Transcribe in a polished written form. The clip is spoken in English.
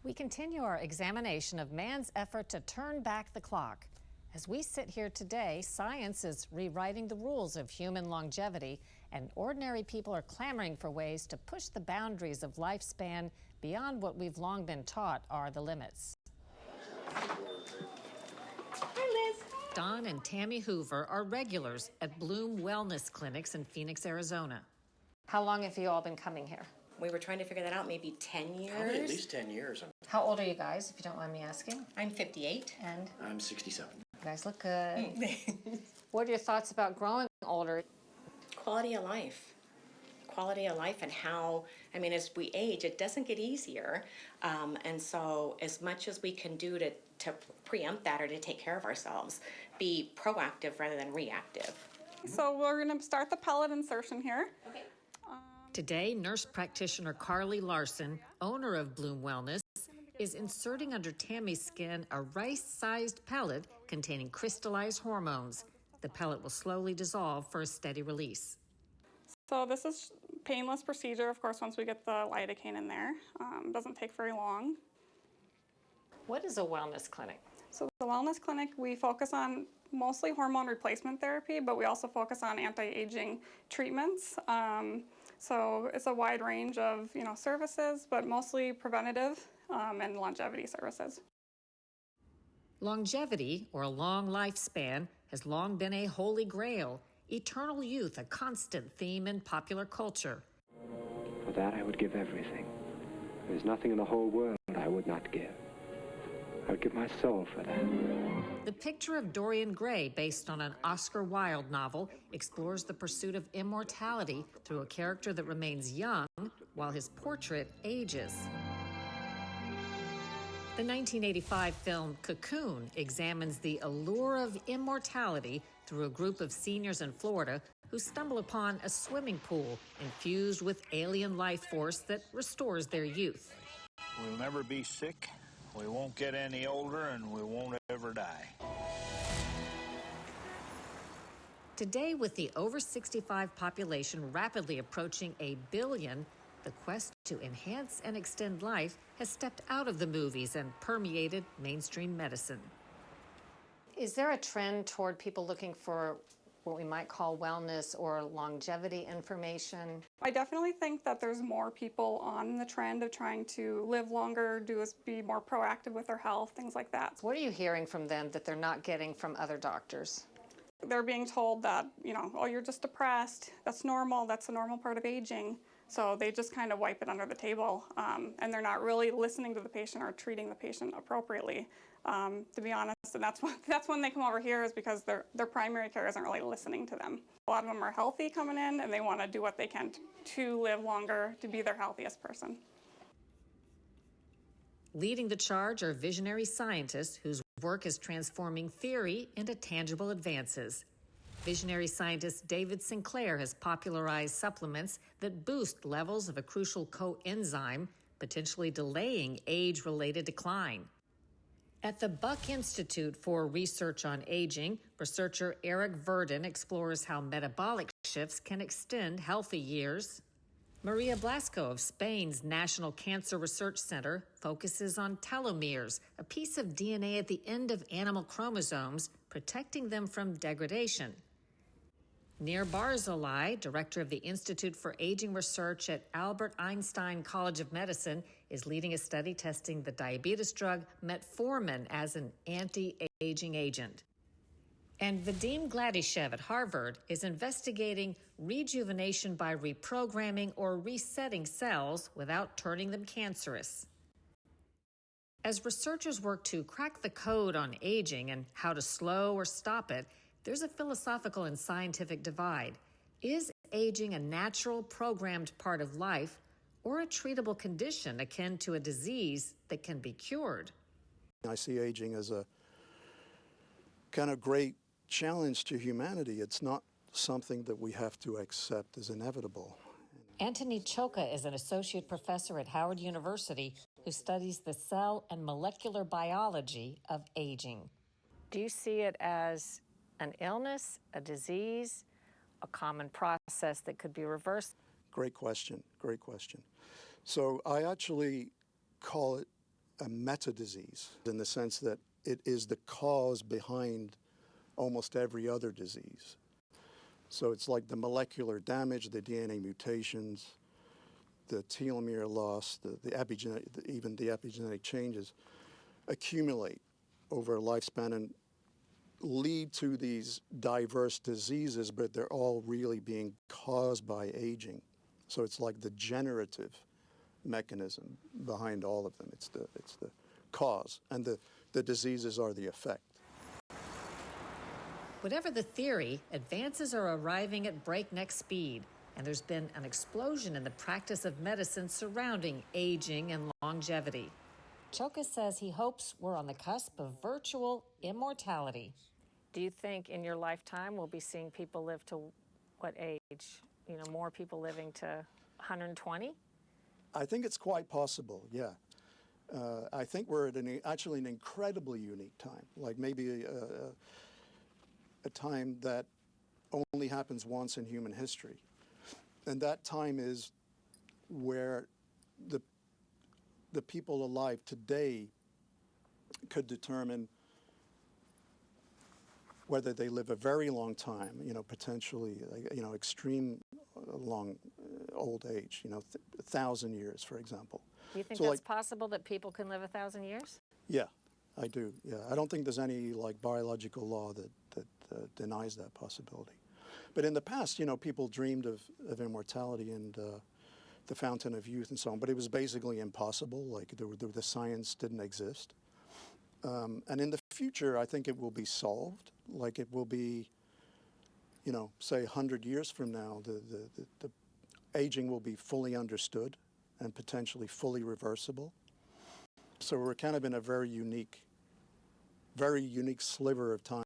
We continue our examination of man's effort to turn back the clock. As we sit here today, science is rewriting the rules of human longevity, and ordinary people are clamoring for ways to push the boundaries of lifespan beyond what we've long been taught are the limits. Hi, Liz. Don and Tammy Hoover are regulars at Bloom Wellness Clinics in Phoenix, Arizona. How long have you all been coming here? We were trying to figure that out, maybe 10 years. Probably at least 10 years. How old are you guys, if you don't mind me asking? I'm 58. And I'm 67. you guys look good. What are your thoughts about growing older? Quality of life. Quality of life and how, I mean, as we age, it doesn't get easier. And so as much as we can do to preempt that or to take care of ourselves, be proactive rather than reactive. So we're going to start the pellet insertion here. Okay. Today, nurse practitioner Carly Larson, owner of Bloom Wellness, is inserting under Tammy's skin a rice-sized pellet containing crystallized hormones. The pellet will slowly dissolve for a steady release. So this is painless procedure, of course, once we get the lidocaine in there. Doesn't take very long. What is a wellness clinic? So the wellness clinic, we focus on mostly hormone replacement therapy, but we also focus on anti-aging treatments. So it's a wide range of services, but mostly preventative and longevity services. Longevity, or a long lifespan, has long been a holy grail. Eternal youth, a constant theme in popular culture. For that I would give everything. There's nothing in the whole world I would not give. I would give my soul for that. The picture of Dorian Gray, based on an Oscar Wilde novel, explores the pursuit of immortality through a character that remains young while his portrait ages. The 1985 film Cocoon examines the allure of immortality through a group of seniors in Florida who stumble upon a swimming pool infused with alien life force that restores their youth. We'll never be sick. We won't get any older, and we won't ever die. Today, with the over 65 population rapidly approaching 1 billion, the quest to enhance and extend life has stepped out of the movies and permeated mainstream medicine. Is there a trend toward people looking for what we might call wellness or longevity information? I definitely think that there's more people on the trend of trying to live longer, be more proactive with their health, things like that. What are you hearing from them that they're not getting from other doctors? They're being told that, oh, you're just depressed. That's normal. That's a normal part of aging. So they just kind of wipe it under the table, and they're not really listening to the patient or treating the patient appropriately, to be honest. And that's when they come over here, is because their primary care isn't really listening to them. A lot of them are healthy coming in, and they want to do what they can to live longer, to be their healthiest person. Leading the charge are visionary scientists whose work is transforming theory into tangible advances. Visionary scientist David Sinclair has popularized supplements that boost levels of a crucial coenzyme, potentially delaying age-related decline. At the Buck Institute for Research on Aging, researcher Eric Verdin explores how metabolic shifts can extend healthy years. Maria Blasco of Spain's National Cancer Research Center focuses on telomeres, a piece of DNA at the end of animal chromosomes, protecting them from degradation. Nir Barzilai, director of the Institute for Aging Research at Albert Einstein College of Medicine, is leading a study testing the diabetes drug metformin as an anti-aging agent. And Vadim Gladyshev at Harvard is investigating rejuvenation by reprogramming or resetting cells without turning them cancerous. As researchers work to crack the code on aging and how to slow or stop it, there's a philosophical and scientific divide. Is aging a natural, programmed part of life, or a treatable condition akin to a disease that can be cured? I see aging as a kind of great challenge to humanity. It's not something that we have to accept as inevitable. Antony Choka is an associate professor at Howard University who studies the cell and molecular biology of aging. Do you see it as an illness, a disease, a common process that could be reversed? Great question, great question. So I actually call it a meta-disease in the sense that it is the cause behind almost every other disease. So it's like the molecular damage, the DNA mutations, the telomere loss, even the epigenetic changes accumulate over a lifespan and lead to these diverse diseases, but they're all really being caused by aging. So it's like the generative mechanism behind all of them. It's the cause, and the diseases are the effect. Whatever the theory, advances are arriving at breakneck speed, and there's been an explosion in the practice of medicine surrounding aging and longevity. Choka says he hopes we're on the cusp of virtual immortality. Do you think in your lifetime we'll be seeing people live to what age? You know, more people living to 120? I think it's quite possible, yeah. I think we're at actually an incredibly unique time, like maybe a time that only happens once in human history. And that time is where the people alive today could determine whether they live a very long time, potentially, extreme long old age, 1,000 years, for example. Do you think so that's possible that people can live 1,000 years? Yeah, I do. Yeah, I don't think there's any biological law that denies that possibility. But in the past, people dreamed of immortality and the fountain of youth and so on, but it was basically impossible. Like the science didn't exist. And in the future, I think it will be solved. Like it will be, say 100 years from now, the aging will be fully understood and potentially fully reversible. So we're kind of in a very unique sliver of time